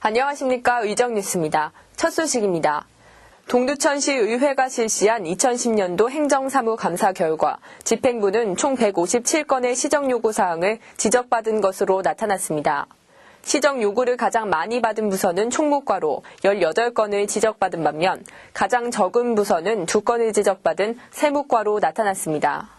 안녕하십니까. 의정뉴스입니다. 첫 소식입니다. 동두천시 의회가 실시한 2010년도 행정사무감사 결과 집행부는 총 157건의 시정요구사항을 지적받은 것으로 나타났습니다. 시정요구를 가장 많이 받은 부서는 총무과로 18건을 지적받은 반면 가장 적은 부서는 2건을 지적받은 세무과로 나타났습니다.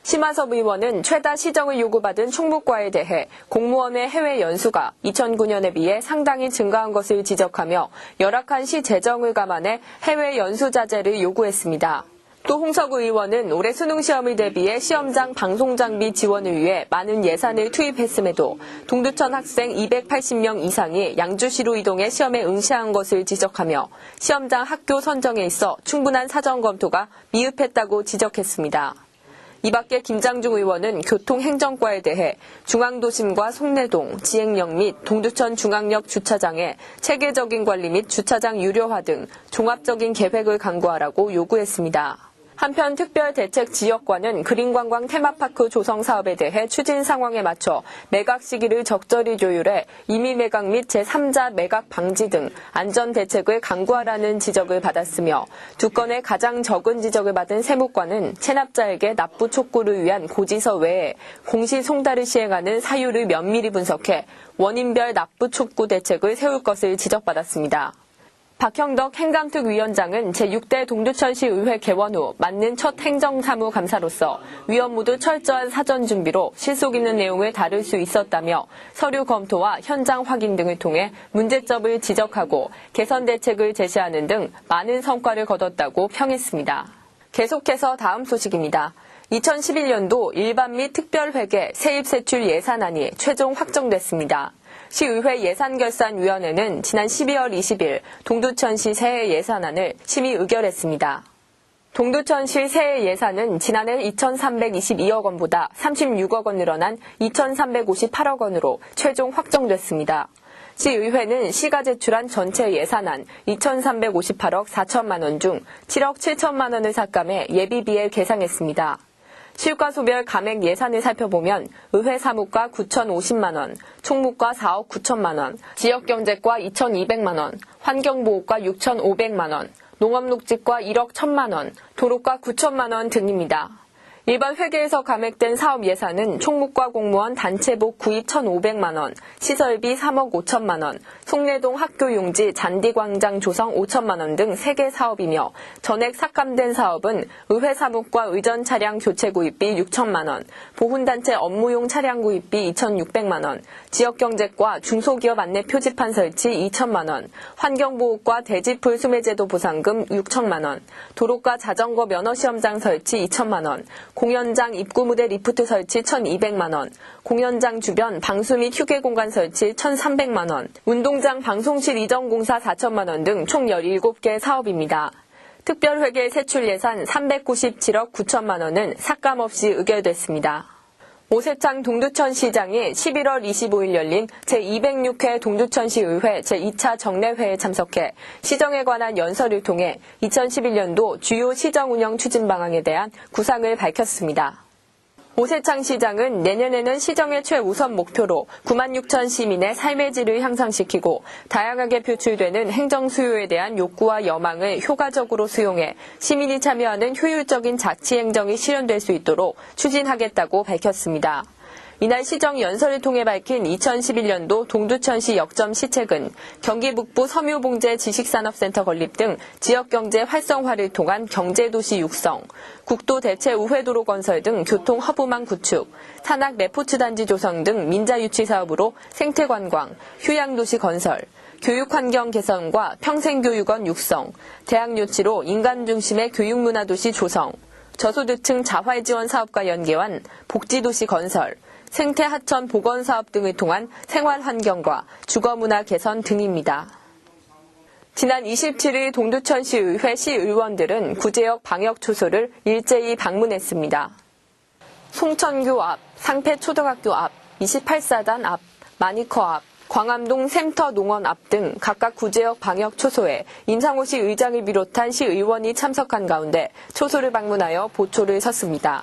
심화섭 의원은 최다 시정을 요구받은 총무과에 대해 공무원의 해외 연수가 2009년에 비해 상당히 증가한 것을 지적하며 열악한 시 재정을 감안해 해외 연수 자제를 요구했습니다. 또 홍석 의원은 올해 수능시험을 대비해 시험장 방송장비 지원을 위해 많은 예산을 투입했음에도 동두천 학생 280명 이상이 양주시로 이동해 시험에 응시한 것을 지적하며 시험장 학교 선정에 있어 충분한 사전 검토가 미흡했다고 지적했습니다. 이 밖에 김장중 의원은 교통행정과에 대해 중앙도심과 송내동, 지행역 및 동두천 중앙역 주차장의 체계적인 관리 및 주차장 유료화 등 종합적인 계획을 강구하라고 요구했습니다. 한편 특별대책지역과는 그린관광 테마파크 조성 사업에 대해 추진 상황에 맞춰 매각 시기를 적절히 조율해 임의 매각 및 제3자 매각 방지 등 안전대책을 강구하라는 지적을 받았으며 2건의 가장 적은 지적을 받은 세무과는 체납자에게 납부 촉구를 위한 고지서 외에 공시 송달을 시행하는 사유를 면밀히 분석해 원인별 납부 촉구 대책을 세울 것을 지적받았습니다. 박형덕 행감특위원장은 제6대 동두천시 의회 개원 후 맞는 첫 행정사무감사로서 위원 모두 철저한 사전 준비로 실속 있는 내용을 다룰 수 있었다며 서류 검토와 현장 확인 등을 통해 문제점을 지적하고 개선 대책을 제시하는 등 많은 성과를 거뒀다고 평했습니다. 계속해서 다음 소식입니다. 2011년도 일반 및 특별회계 세입세출 예산안이 최종 확정됐습니다. 시의회 예산결산위원회는 지난 12월 20일 동두천시 새해 예산안을 심의 의결했습니다. 동두천시 새해 예산은 지난해 2,322억 원보다 36억 원 늘어난 2,358억 원으로 최종 확정됐습니다. 시의회는 시가 제출한 전체 예산안 2,358억 4천만 원 중 7억 7천만 원을 삭감해 예비비에 계상했습니다. 실과소별 감액 예산을 살펴보면 의회 사무과 9,050만 원, 총무과 4억 9천만 원, 지역경제과 2,200만 원, 환경보호과 6,500만 원, 농업녹지과 1억 1천만 원, 도로과 9천만 원 등입니다. 일반 회계에서 감액된 사업 예산은 총무과 공무원 단체복 구입 1,500만 원, 시설비 3억 5천만 원, 송내동 학교 용지 잔디광장 조성 5천만 원 등 3개 사업이며 전액 삭감된 사업은 의회 사무과 의전 차량 교체 구입비 6천만 원, 보훈단체 업무용 차량 구입비 2,600만 원, 지역경제과 중소기업 안내 표지판 설치 2천만 원, 환경보호과 대지풀 수매제도 보상금 6천만 원, 도로과 자전거 면허시험장 설치 2천만 원, 공연장 입구무대 리프트 설치 1,200만 원, 공연장 주변 방수 및 휴게 공간 설치 1,300만 원, 운동장 방송실 이전 공사 4천만 원 등 총 17개 사업입니다. 특별회계 세출 예산 397억 9천만 원은 삭감 없이 의결됐습니다. 오세창 동두천시장이 11월 25일 열린 제206회 동두천시의회 제2차 정례회에 참석해 시정에 관한 연설을 통해 2011년도 주요 시정 운영 추진 방안에 대한 구상을 밝혔습니다. 오세창 시장은 내년에는 시정의 최우선 목표로 9만 6천 시민의 삶의 질을 향상시키고 다양하게 표출되는 행정 수요에 대한 욕구와 여망을 효과적으로 수용해 시민이 참여하는 효율적인 자치행정이 실현될 수 있도록 추진하겠다고 밝혔습니다. 이날 시정 연설을 통해 밝힌 2011년도 동두천시 역점 시책은 경기 북부 섬유봉제 지식산업센터 건립 등 지역경제 활성화를 통한 경제도시 육성, 국도 대체 우회도로 건설 등 교통 허브망 구축, 산악 레포츠단지 조성 등 민자유치 사업으로 생태관광, 휴양도시 건설, 교육환경 개선과 평생교육원 육성, 대학 유치로 인간 중심의 교육문화도시 조성, 저소득층 자활지원 사업과 연계한 복지도시 건설, 생태 하천 복원 사업 등을 통한 생활환경과 주거문화 개선 등입니다. 지난 27일 동두천시의회 시의원들은 구제역 방역초소를 일제히 방문했습니다. 송천교 앞, 상패초등학교 앞, 28사단 앞, 마니커 앞, 광암동 샘터 농원 앞 등 각각 구제역 방역초소에 임상호 시 의장을 비롯한 시의원이 참석한 가운데 초소를 방문하여 보초를 섰습니다.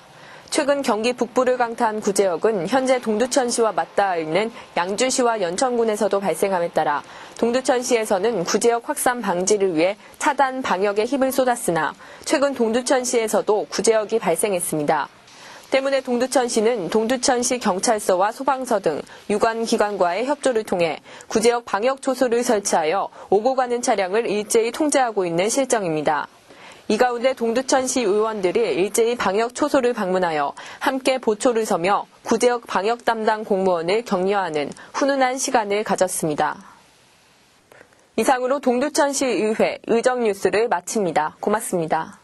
최근 경기 북부를 강타한 구제역은 현재 동두천시와 맞닿아 있는 양주시와 연천군에서도 발생함에 따라 동두천시에서는 구제역 확산 방지를 위해 차단 방역에 힘을 쏟았으나 최근 동두천시에서도 구제역이 발생했습니다. 때문에 동두천시는 동두천시 경찰서와 소방서 등 유관 기관과의 협조를 통해 구제역 방역 초소를 설치하여 오고 가는 차량을 일제히 통제하고 있는 실정입니다. 이 가운데 동두천시 의원들이 일제히 방역 초소를 방문하여 함께 보초를 서며 구제역 방역 담당 공무원을 격려하는 훈훈한 시간을 가졌습니다. 이상으로 동두천시 의회 의정 뉴스를 마칩니다. 고맙습니다.